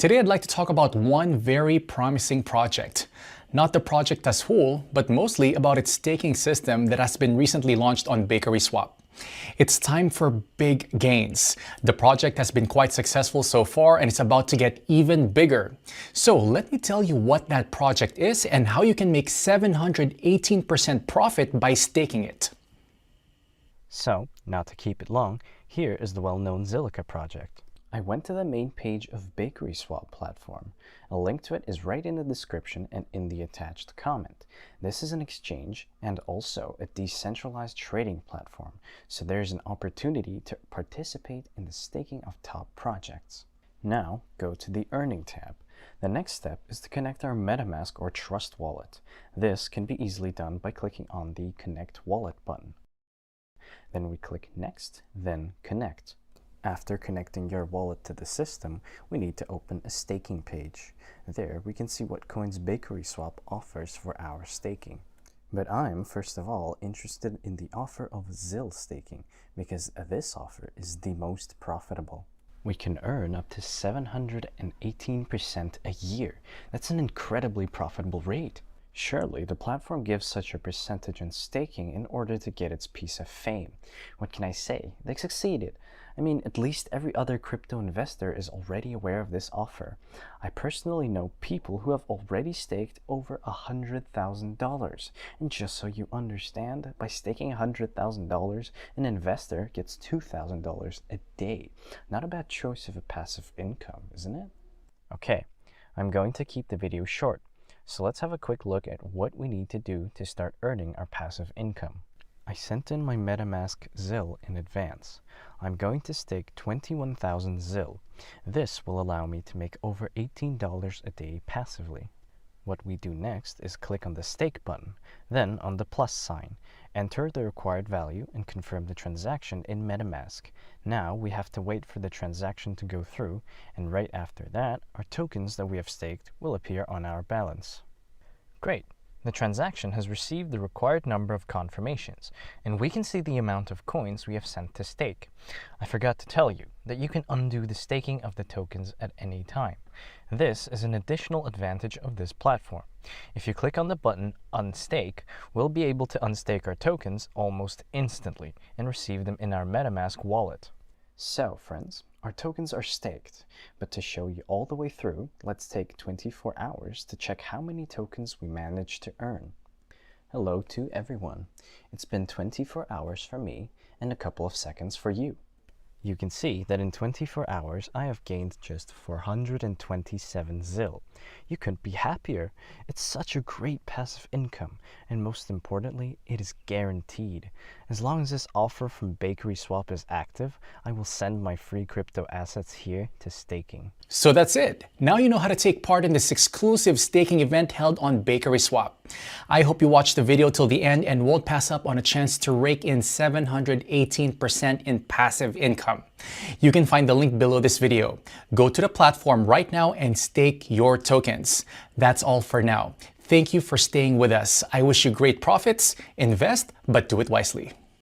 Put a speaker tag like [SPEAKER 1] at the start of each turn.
[SPEAKER 1] Today I'd like to talk about one very promising project. Not the project as whole, but mostly about its staking system that has been recently launched on BakerySwap. It's time for big gains. The project has been quite successful so far and it's about to get even bigger. So let me tell you what that project is and how you can make 718% profit by staking it.
[SPEAKER 2] So, not to keep it long, here is the well-known Zilliqa project. I went to the main page of BakerySwap platform. A link to it is right in the description and in the attached comment. This is an exchange and also a decentralized trading platform, so there's an opportunity to participate in the staking of top projects. Now, go to the Earning tab. The next step is to connect our MetaMask or Trust wallet. This can be easily done by clicking on the Connect Wallet button. Then we click Next, then Connect. After connecting your wallet to the system, we need to open a staking page. There we can see what coins BakerySwap offers for our staking. But I'm first of all interested in the offer of ZIL staking because this offer is the most profitable. We can earn up to 718% a year. That's an incredibly profitable rate. Surely the platform gives such a percentage in staking in order to get its piece of fame. What can I say? They succeeded. I mean, at least every other crypto investor is already aware of this offer. I personally know people who have already staked over $100,000. And just so you understand, by staking $100,000, an investor gets $2,000 a day. Not a bad choice of a passive income, isn't it? Okay, I'm going to keep the video short. So let's have a quick look at what we need to do to start earning our passive income. I sent in my MetaMask ZIL in advance. I'm going to stake 21,000 ZIL. This will allow me to make over $18 a day passively. What we do next is click on the stake button, then on the plus sign, enter the required value and confirm the transaction in MetaMask. Now we have to wait for the transaction to go through, and right after that, our tokens that we have staked will appear on our balance. Great! The transaction has received the required number of confirmations, and we can see the amount of coins we have sent to stake. I forgot to tell you that you can undo the staking of the tokens at any time. This is an additional advantage of this platform. If you click on the button Unstake, we'll be able to unstake our tokens almost instantly and receive them in our MetaMask wallet. So friends, our tokens are staked, but to show you all the way through, let's take 24 hours to check how many tokens we managed to earn. Hello to everyone. It's been 24 hours for me and a couple of seconds for you. You can see that in 24 hours, I have gained just 427 ZIL. You couldn't be happier. It's such a great passive income, and most importantly, it is guaranteed. As long as this offer from BakerySwap is active, I will send my free crypto assets here to staking.
[SPEAKER 1] So that's it. Now you know how to take part in this exclusive staking event held on BakerySwap. I hope you watched the video till the end and won't pass up on a chance to rake in 718% in passive income. You can find the link below this video. Go to the platform right now and stake your tokens. That's all for now. Thank you for staying with us. I wish you great profits. Invest, but do it wisely.